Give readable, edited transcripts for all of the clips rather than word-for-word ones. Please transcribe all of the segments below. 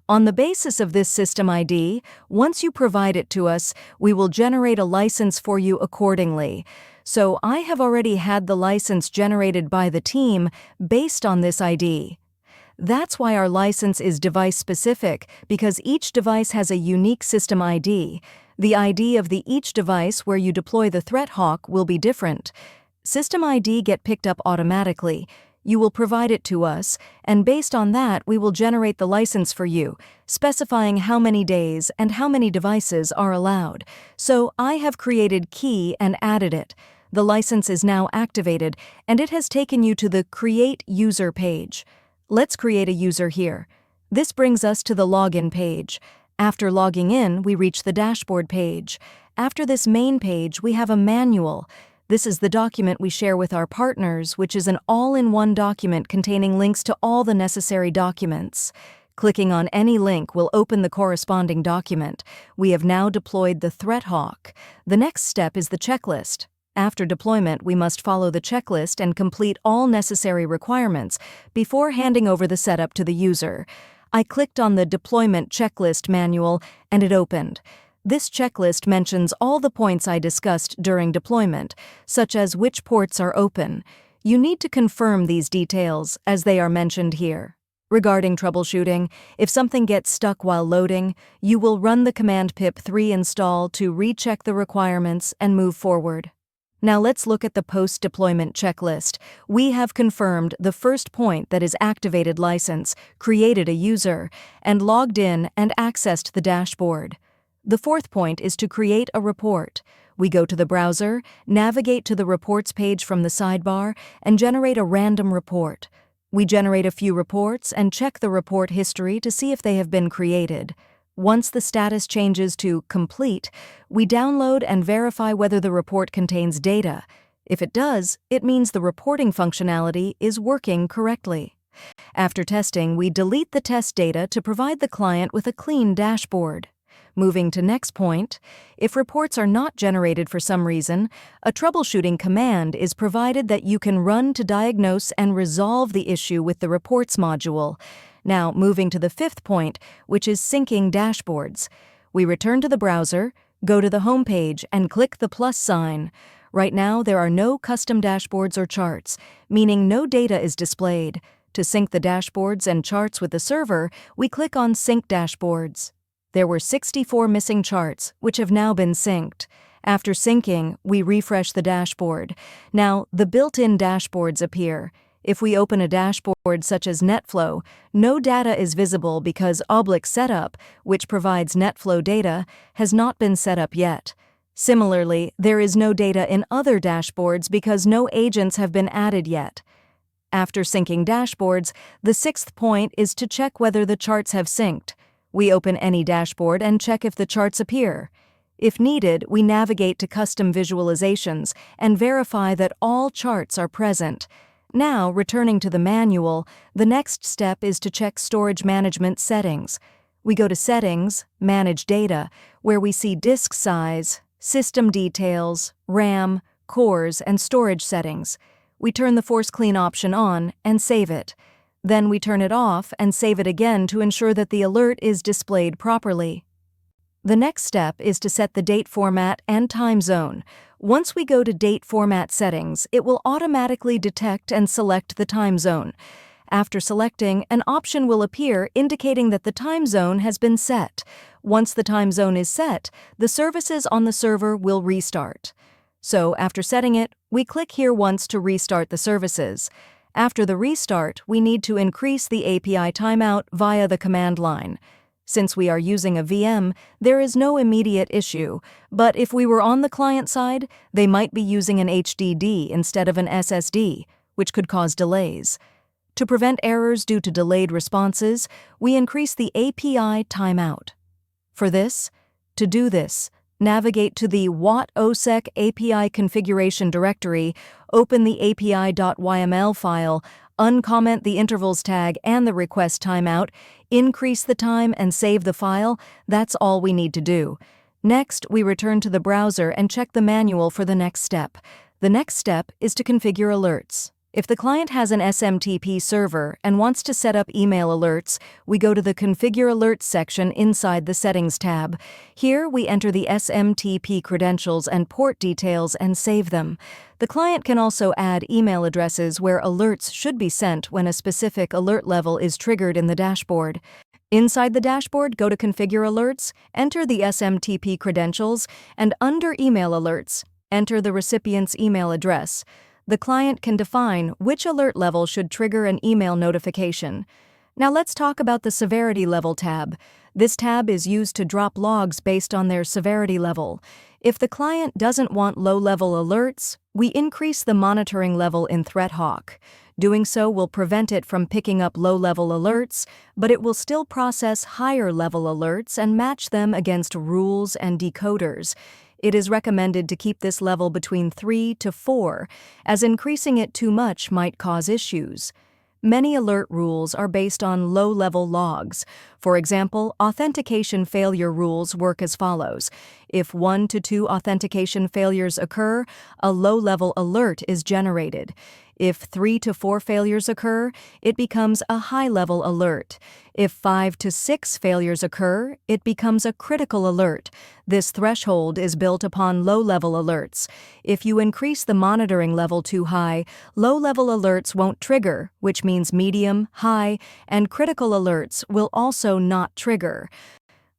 On the basis of this system ID, once you provide it to us, we will generate a license for you accordingly. So I have already had the license generated by the team based on this ID. That's why our license is device-specific, because each device has a unique system ID. The ID of each device where you deploy the threat hawk will be different. System ID get picked up automatically. You will provide it to us, and based on that, we will generate the license for you, specifying how many days and how many devices are allowed. So I have created key and added it. The license is now activated, and it has taken you to the Create User page. Let's create a user here. This brings us to the Login page. After logging in, we reach the Dashboard page. After this main page, we have a manual. This is the document we share with our partners, which is an all-in-one document containing links to all the necessary documents. Clicking on any link will open the corresponding document. We have now deployed the threat hawk. The next step is the checklist. After deployment, we must follow the checklist and complete all necessary requirements before handing over the setup to the user. I clicked on the Deployment Checklist manual, and it opened. This checklist mentions all the points I discussed during deployment, such as which ports are open. You need to confirm these details, as they are mentioned here. Regarding troubleshooting, if something gets stuck while loading, you will run the command pip3 install to recheck the requirements and move forward. Now let's look at the post-deployment checklist. We have confirmed the first point, that is activated license, created a user, and logged in and accessed the dashboard. The fourth point is to create a report. We go to the browser, navigate to the reports page from the sidebar, and generate a random report. We generate a few reports and check the report history to see if they have been created. Once the status changes to complete, we download and verify whether the report contains data. If it does, it means the reporting functionality is working correctly. After testing, we delete the test data to provide the client with a clean dashboard. Moving to next point, if reports are not generated for some reason, a troubleshooting command is provided that you can run to diagnose and resolve the issue with the reports module. Now, moving to the fifth point, which is syncing dashboards. We return to the browser, go to the home page, and click the plus sign. Right now, there are no custom dashboards or charts, meaning no data is displayed. To sync the dashboards and charts with the server, we click on Sync Dashboards. There were 64 missing charts, which have now been synced. After syncing, we refresh the dashboard. Now, the built-in dashboards appear. If we open a dashboard such as NetFlow, no data is visible because Oblique Setup, which provides NetFlow data, has not been set up yet. Similarly, there is no data in other dashboards because no agents have been added yet. After syncing dashboards, the sixth point is to check whether the charts have synced. We open any dashboard and check if the charts appear. If needed, we navigate to custom visualizations and verify that all charts are present. Now, returning to the manual, the next step is to check storage management settings. We go to Settings, Manage Data, where we see disk size, system details, RAM, cores, and storage settings. We turn the Force Clean option on and save it. Then we turn it off and save it again to ensure that the alert is displayed properly. The next step is to set the date format and time zone. Once we go to Date Format Settings, it will automatically detect and select the time zone. After selecting, an option will appear indicating that the time zone has been set. Once the time zone is set, the services on the server will restart. So, after setting it, we click here once to restart the services. After the restart, we need to increase the API timeout via the command line. Since we are using a VM, there is no immediate issue, but if we were on the client side, they might be using an HDD instead of an SSD, which could cause delays. To prevent errors due to delayed responses, we increase the API timeout. To do this, navigate to the WAT-OSEC API configuration directory, open the API.yml file, uncomment the intervals tag and the request timeout, increase the time and save the file. That's all we need to do. Next, we return to the browser and check the manual for the next step. The next step is to configure alerts. If the client has an SMTP server and wants to set up email alerts, we go to the Configure Alerts section inside the Settings tab. Here, we enter the SMTP credentials and port details and save them. The client can also add email addresses where alerts should be sent when a specific alert level is triggered in the dashboard. Inside the dashboard, go to Configure Alerts, enter the SMTP credentials, and under Email Alerts, enter the recipient's email address. The client can define which alert level should trigger an email notification. Now let's talk about the Severity Level tab. This tab is used to drop logs based on their severity level. If the client doesn't want low-level alerts, we increase the monitoring level in ThreatHawk. Doing so will prevent it from picking up low-level alerts, but it will still process higher-level alerts and match them against rules and decoders. It is recommended to keep this level between 3 to 4, as increasing it too much might cause issues. Many alert rules are based on low-level logs. For example, authentication failure rules work as follows. If 1 to 2 authentication failures occur, a low-level alert is generated. If 3 to 4 failures occur, it becomes a high-level alert. If 5 to 6 failures occur, it becomes a critical alert. This threshold is built upon low-level alerts. If you increase the monitoring level too high, low-level alerts won't trigger, which means medium, high, and critical alerts will also not trigger.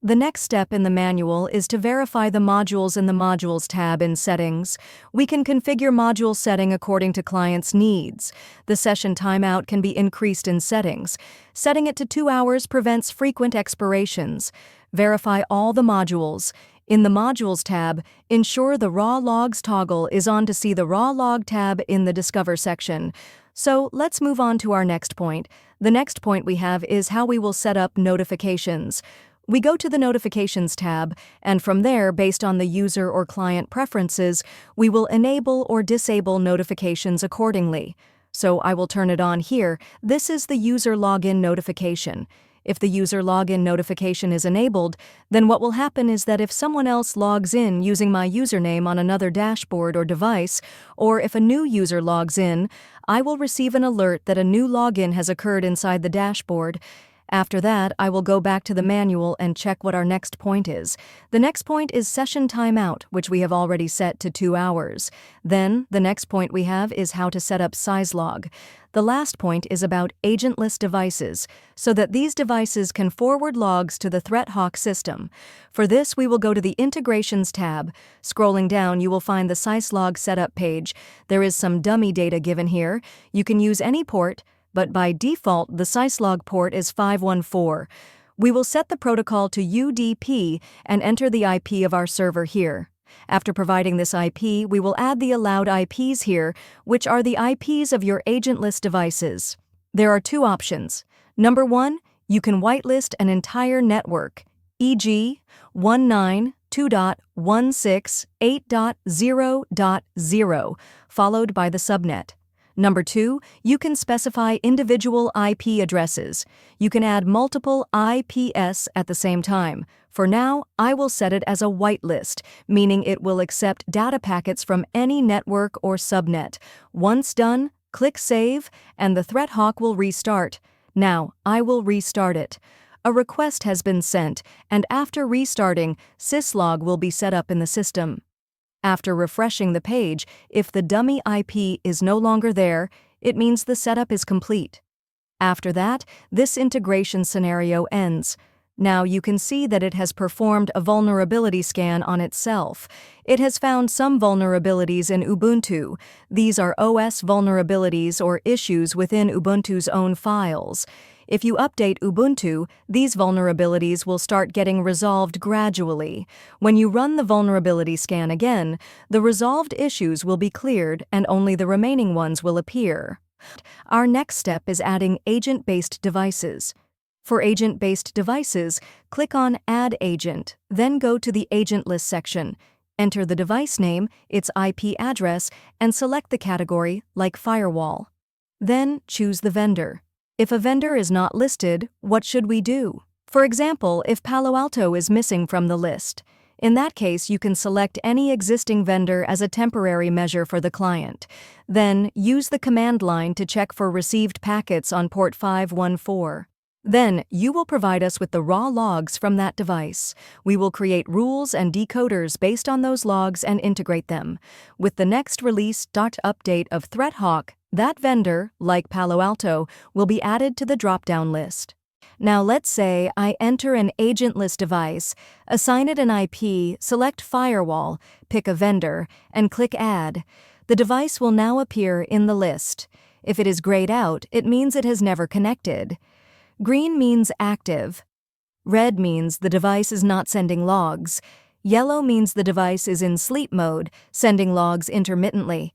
The next step in the manual is to verify the modules in the Modules tab in Settings. We can configure module setting according to client's needs. The session timeout can be increased in Settings. Setting it to 2 hours prevents frequent expirations. Verify all the modules. In the Modules tab, ensure the Raw Logs toggle is on to see the Raw Log tab in the Discover section. So let's move on to our next point. The next point we have is how we will set up notifications. We go to the Notifications tab, and from there, based on the user or client preferences, we will enable or disable notifications accordingly. So I will turn it on here. This is the user login notification. If the user login notification is enabled, then what will happen is that if someone else logs in using my username on another dashboard or device, or if a new user logs in, I will receive an alert that a new login has occurred inside the dashboard. After that, I will go back to the manual and check what our next point is. The next point is Session Timeout, which we have already set to 2 hours. Then, the next point we have is how to set up SizeLog. The last point is about agentless devices, so that these devices can forward logs to the ThreatHawk system. For this, we will go to the Integrations tab. Scrolling down, you will find the SizeLog setup page. There is some dummy data given here. You can use any port, but by default, the SizeLog port is 514. We will set the protocol to UDP and enter the IP of our server here. After providing this IP, we will add the allowed IPs here, which are the IPs of your agentless devices. There are 2 options. Number 1, you can whitelist an entire network, e.g., 192.168.0.0, followed by the subnet. Number 2, you can specify individual IP addresses. You can add multiple IPs at the same time. For now, I will set it as a whitelist, meaning it will accept data packets from any network or subnet. Once done, click Save, and the ThreatHawk will restart. Now, I will restart it. A request has been sent, and after restarting, syslog will be set up in the system. After refreshing the page, if the dummy IP is no longer there, it means the setup is complete. After that, this integration scenario ends. Now you can see that it has performed a vulnerability scan on itself. It has found some vulnerabilities in Ubuntu. These are OS vulnerabilities or issues within Ubuntu's own files. If you update Ubuntu, these vulnerabilities will start getting resolved gradually. When you run the vulnerability scan again, the resolved issues will be cleared and only the remaining ones will appear. Our next step is adding agent-based devices. For agent-based devices, click on Add Agent, then go to the Agent List section. Enter the device name, its IP address, and select the category, like Firewall. Then choose the vendor. If a vendor is not listed, what should we do? For example, if Palo Alto is missing from the list. In that case, you can select any existing vendor as a temporary measure for the client. Then, use the command line to check for received packets on port 514. Then, you will provide us with the raw logs from that device. We will create rules and decoders based on those logs and integrate them. With the next release .update of ThreatHawk, that vendor, like Palo Alto, will be added to the drop-down list. Now let's say I enter an agentless device, assign it an IP, select Firewall, pick a vendor, and click Add. The device will now appear in the list. If it is grayed out, it means it has never connected. Green means active. Red means the device is not sending logs. Yellow means the device is in sleep mode, sending logs intermittently.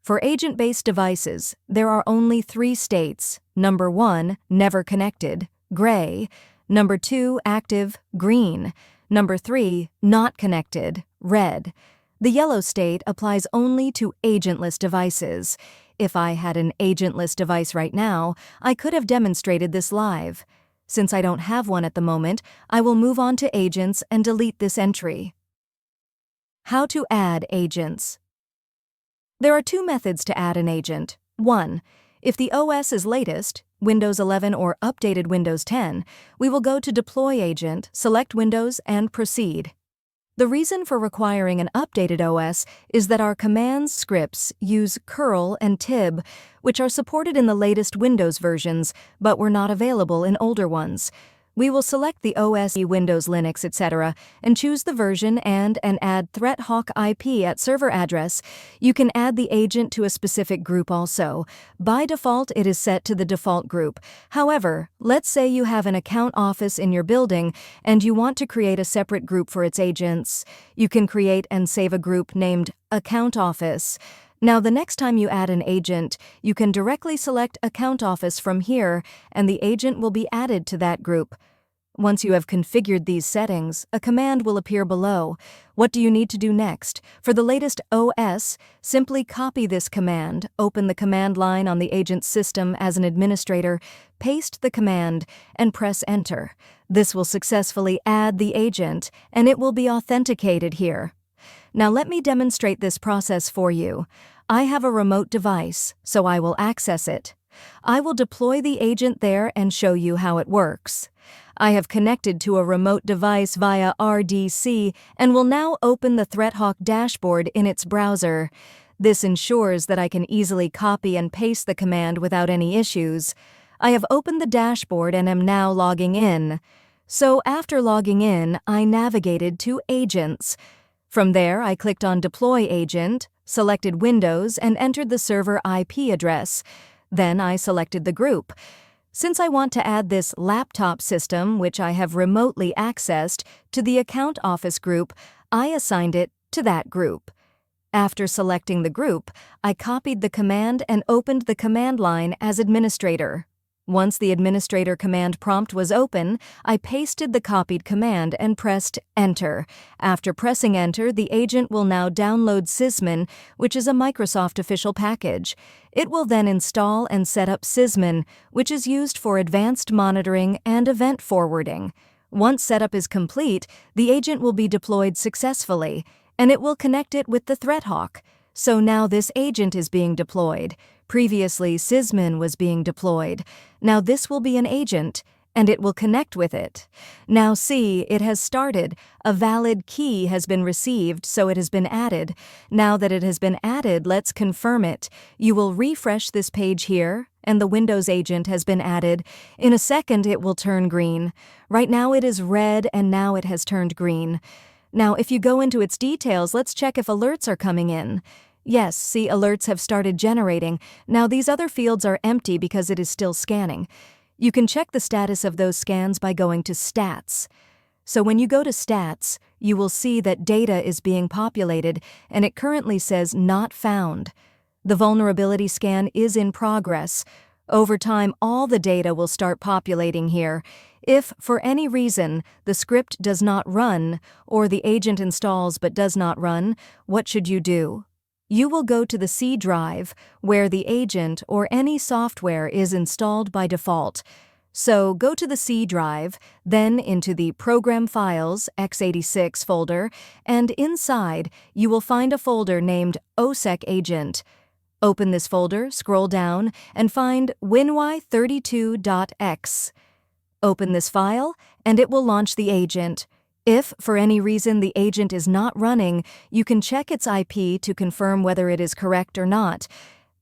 For agent-based devices, there are only 3 states. Number 1, never connected, gray. Number 2, active, green. Number 3, not connected, red. The yellow state applies only to agentless devices. If I had an agentless device right now, I could have demonstrated this live. Since I don't have one at the moment, I will move on to agents and delete this entry. How to add agents. There are 2 methods to add an agent. 1. If the OS is latest, Windows 11 or updated Windows 10, we will go to Deploy Agent, select Windows, and proceed. The reason for requiring an updated OS is that our commands scripts use curl and tib, which are supported in the latest Windows versions, but were not available in older ones. We will select the OS, Windows, Linux, etc., and choose the version and add ThreatHawk IP at server address. You can add the agent to a specific group also. By default, it is set to the default group. However, let's say you have an account office in your building and you want to create a separate group for its agents. You can create and save a group named Account Office. Now, the next time you add an agent, you can directly select Account Office from here, and the agent will be added to that group. Once you have configured these settings, a command will appear below. What do you need to do next? For the latest OS, simply copy this command, open the command line on the agent's system as an administrator, paste the command, and press Enter. This will successfully add the agent, and it will be authenticated here. Now let me demonstrate this process for you. I have a remote device, so I will access it. I will deploy the agent there and show you how it works. I have connected to a remote device via RDC and will now open the ThreatHawk dashboard in its browser. This ensures that I can easily copy and paste the command without any issues. I have opened the dashboard and am now logging in. So after logging in, I navigated to Agents. From there, I clicked on Deploy Agent, selected Windows, and entered the server IP address. Then I selected the group. Since I want to add this laptop system, which I have remotely accessed, to the Account Office group, I assigned it to that group. After selecting the group, I copied the command and opened the command line as administrator. Once the administrator command prompt was open, I pasted the copied command and pressed Enter. After pressing Enter, the agent will now download Sysmin, which is a Microsoft official package. It will then install and set up Sysmin, which is used for advanced monitoring and event forwarding. Once setup is complete, the agent will be deployed successfully, and it will connect it with the ThreatHawk. So now this agent is being deployed. Previously, Sysmin was being deployed. Now this will be an agent, and it will connect with it. Now see, it has started. A valid key has been received, so it has been added. Now that it has been added, let's confirm it. You will refresh this page here, and the Windows agent has been added. In a second, it will turn green. Right now it is red, and now it has turned green. Now, if you go into its details, let's check if alerts are coming in. Yes, see, alerts have started generating. Now these other fields are empty because it is still scanning. You can check the status of those scans by going to Stats. So when you go to Stats, you will see that data is being populated, and it currently says Not Found. The vulnerability scan is in progress. Over time, all the data will start populating here. If, for any reason, the script does not run, or the agent installs but does not run, what should you do? You will go to the C drive, where the agent or any software is installed by default. So go to the C drive, then into the Program Files x86 folder, and inside you will find a folder named OSEC Agent. Open this folder, scroll down, and find winwy32.x. Open this file, and it will launch the agent. If, for any reason, the agent is not running, you can check its IP to confirm whether it is correct or not.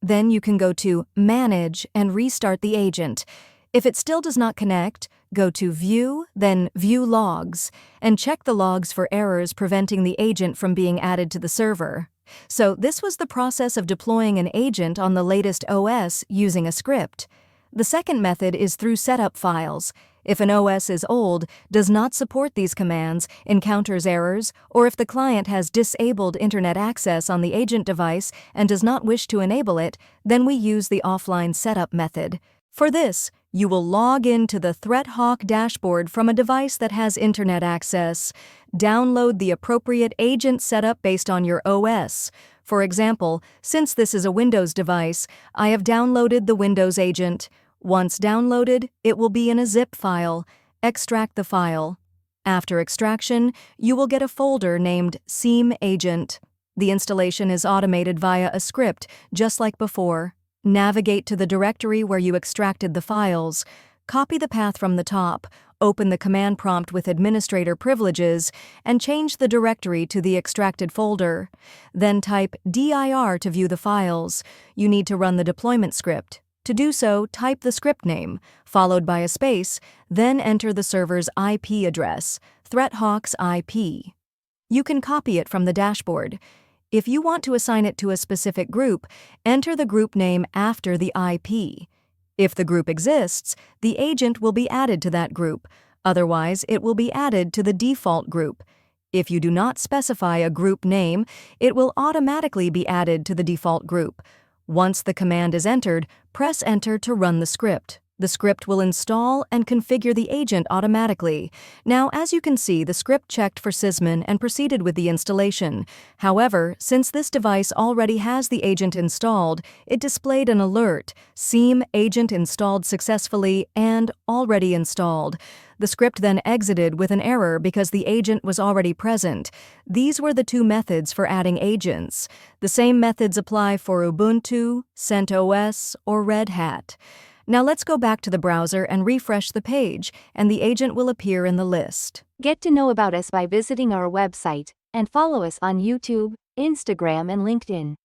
Then you can go to Manage and restart the agent. If it still does not connect, go to View, then View Logs, and check the logs for errors preventing the agent from being added to the server. So this was the process of deploying an agent on the latest OS using a script. The second method is through setup files. If an OS is old, does not support these commands, encounters errors, or if the client has disabled internet access on the agent device and does not wish to enable it, then we use the offline setup method. For this, you will log into the ThreatHawk dashboard from a device that has internet access. Download the appropriate agent setup based on your OS. For example, since this is a Windows device, I have downloaded the Windows agent. Once downloaded, it will be in a zip file. Extract the file. After extraction, you will get a folder named SIEM Agent. The installation is automated via a script, just like before. Navigate to the directory where you extracted the files. Copy the path from the top, open the command prompt with administrator privileges, and change the directory to the extracted folder. Then type dir to view the files. You need to run the deployment script. To do so, type the script name, followed by a space, then enter the server's IP address, ThreatHawk's IP. You can copy it from the dashboard. If you want to assign it to a specific group, enter the group name after the IP. If the group exists, the agent will be added to that group. Otherwise, it will be added to the default group. If you do not specify a group name, it will automatically be added to the default group. Once the command is entered, press Enter to run the script. The script will install and configure the agent automatically. Now, as you can see, the script checked for Sysmin and proceeded with the installation. However, since this device already has the agent installed, it displayed an alert, SIEM agent installed successfully and already installed. The script then exited with an error because the agent was already present. These were the two methods for adding agents. The same methods apply for Ubuntu, CentOS, or Red Hat. Now let's go back to the browser and refresh the page, and the agent will appear in the list. Get to know about us by visiting our website, and follow us on YouTube, Instagram, and LinkedIn.